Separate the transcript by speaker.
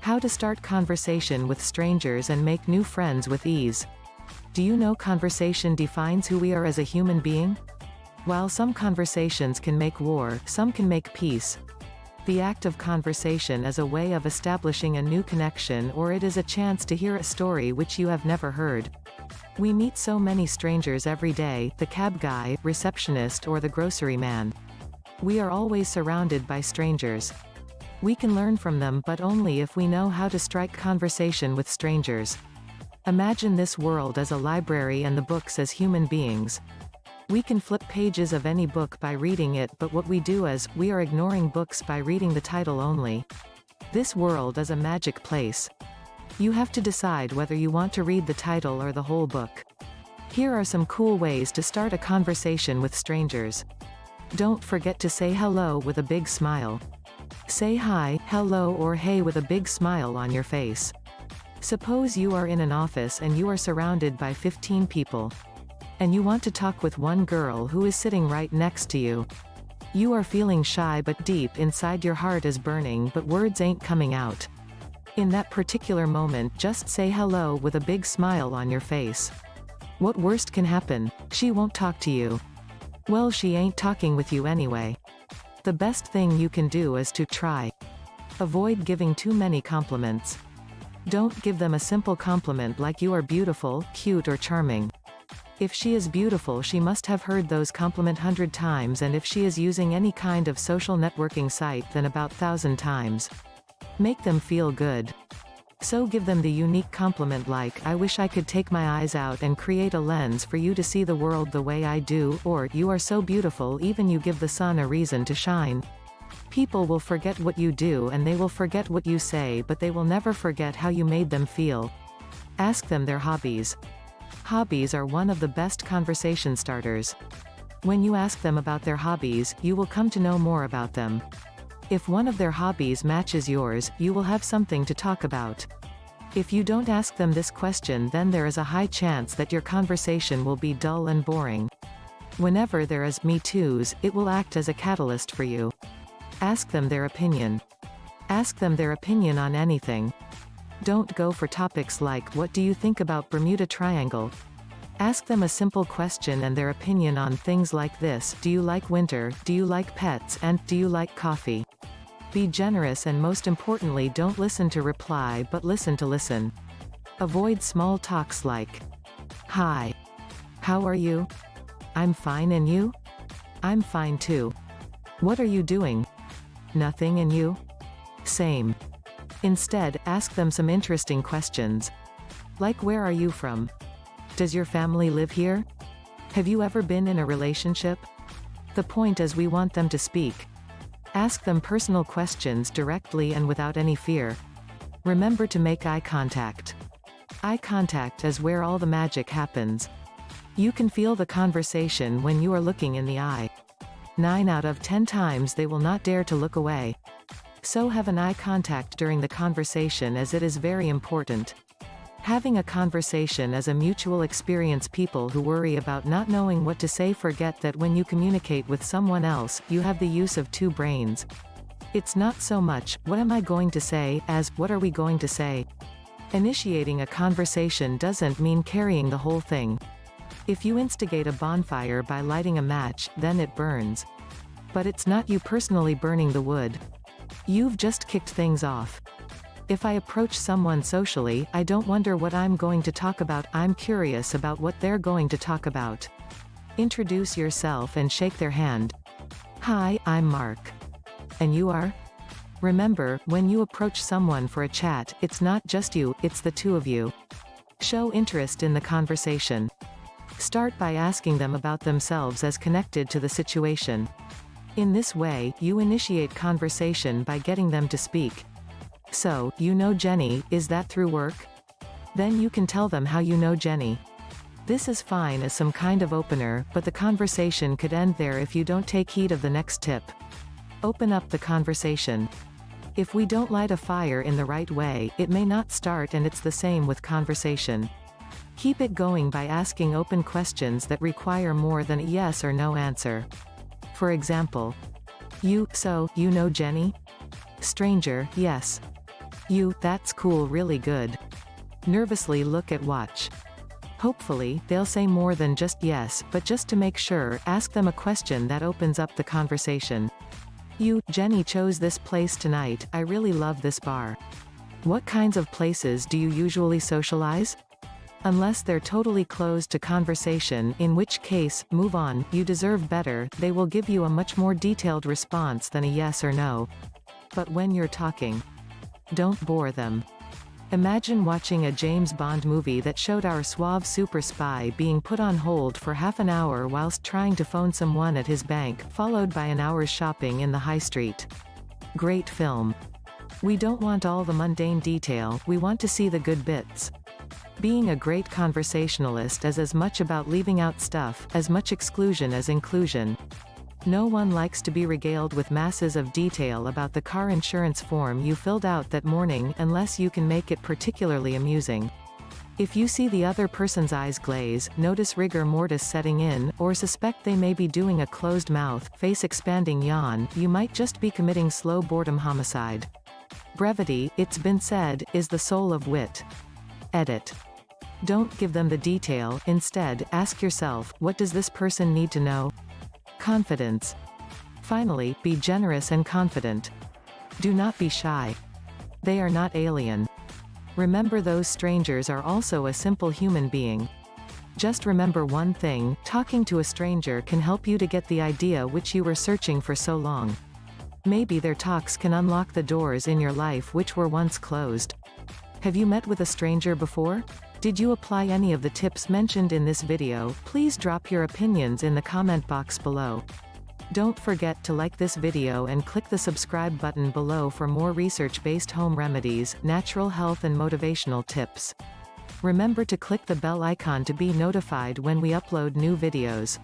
Speaker 1: How to start conversation with strangers and make new friends with ease. Do you know conversation defines who we are as a human being? While some conversations can make war, some can make peace. The act of conversation is a way of establishing a new connection, or it is a chance to hear a story which you have never heard. We meet so many strangers every day, the cab guy, receptionist, or the grocery man. We are always surrounded by strangers. We can learn from them, but only if we know how to strike conversation with strangers. Imagine this world as a library and the books as human beings. We can flip pages of any book by reading it, but what we do is, we are ignoring books by reading the title only. This world is a magic place. You have to decide whether you want to read the title or the whole book. Here are some cool ways to start a conversation with strangers. Don't forget to say hello with a big smile. Say hi, hello, or hey with a big smile on your face. Suppose you are in an office and you are surrounded by 15 people. And you want to talk with one girl who is sitting right next to you. You are feeling shy, but deep inside your heart is burning, but words ain't coming out. In that particular moment, just say hello with a big smile on your face. What worst can happen? She won't talk to you. Well, she ain't talking with you anyway. The best thing you can do is to try. Avoid giving too many compliments. Don't give them a simple compliment like you are beautiful, cute, or charming. If she is beautiful, she must have heard those compliment 100 times, and if she is using any kind of social networking site, then about 1,000 times. Make them feel good. So give them the unique compliment like, I wish I could take my eyes out and create a lens for you to see the world the way I do, or, you are so beautiful, even you give the sun a reason to shine. People will forget what you do and they will forget what you say, but they will never forget how you made them feel. Ask them their hobbies. Hobbies are one of the best conversation starters. When you ask them about their hobbies, you will come to know more about them. If one of their hobbies matches yours, you will have something to talk about. If you don't ask them this question, then there is a high chance that your conversation will be dull and boring. Whenever there is me too's, it will act as a catalyst for you. Ask them their opinion. Ask them their opinion on anything. Don't go for topics like, what do you think about Bermuda Triangle? Ask them a simple question and their opinion on things like this: do you like winter, do you like pets, and do you like coffee? Be generous, and most importantly, don't listen to reply but listen to listen. Avoid small talks like, hi. How are you? I'm fine, and you? I'm fine too. What are you doing? Nothing, and you? Same. Instead, ask them some interesting questions. Like, where are you from? Does your family live here? Have you ever been in a relationship? The point is, we want them to speak. Ask them personal questions directly and without any fear. Remember to make eye contact. Eye contact is where all the magic happens. You can feel the conversation when you are looking in the eye. 9 out of 10 times they will not dare to look away. So have an eye contact during the conversation, as it is very important. Having a conversation is a mutual experience. People who worry about not knowing what to say forget that when you communicate with someone else, you have the use of 2 brains. It's not so much, what am I going to say, as, what are we going to say? Initiating a conversation doesn't mean carrying the whole thing. If you instigate a bonfire by lighting a match, then it burns. But it's not you personally burning the wood. You've just kicked things off. If I approach someone socially, I don't wonder what I'm going to talk about, I'm curious about what they're going to talk about. Introduce yourself and shake their hand. Hi, I'm Mark. And you are? Remember, when you approach someone for a chat, it's not just you, it's the 2 of you. Show interest in the conversation. Start by asking them about themselves as connected to the situation. In this way, you initiate conversation by getting them to speak. So, you know Jenny, is that through work? Then you can tell them how you know Jenny. This is fine as some kind of opener, but the conversation could end there if you don't take heed of the next tip. Open up the conversation. If we don't light a fire in the right way, it may not start, and it's the same with conversation. Keep it going by asking open questions that require more than a yes or no answer. For example, so, you know Jenny? Stranger, yes. You, that's cool, really good. Nervously look at watch. Hopefully, they'll say more than just yes, but just to make sure, ask them a question that opens up the conversation. You, Jenny chose this place tonight, I really love this bar. What kinds of places do you usually socialize? Unless they're totally closed to conversation, in which case, move on, you deserve better, they will give you a much more detailed response than a yes or no. But when you're talking, don't bore them. Imagine watching a James Bond movie that showed our suave super spy being put on hold for half an hour whilst trying to phone someone at his bank, followed by an hour's shopping in the high street. Great film. We don't want all the mundane detail, we want to see the good bits. Being a great conversationalist is as much about leaving out stuff, as much exclusion as inclusion. No one likes to be regaled with masses of detail about the car insurance form you filled out that morning unless you can make it particularly amusing. If you see the other person's eyes glaze, notice rigor mortis setting in, or suspect they may be doing a closed mouth, face expanding yawn, you might just be committing slow boredom homicide. Brevity, it's been said, is the soul of wit. Edit. Don't give them the detail, instead, ask yourself, what does this person need to know? Confidence. Finally, be generous and confident. Do not be shy. They are not alien. Remember, those strangers are also a simple human being. Just remember one thing, talking to a stranger can help you to get the idea which you were searching for so long. Maybe their talks can unlock the doors in your life which were once closed. Have you met with a stranger before? Did you apply any of the tips mentioned in this video? Please drop your opinions in the comment box below. Don't forget to like this video and click the subscribe button below for more research-based home remedies, natural health and motivational tips. Remember to click the bell icon to be notified when we upload new videos.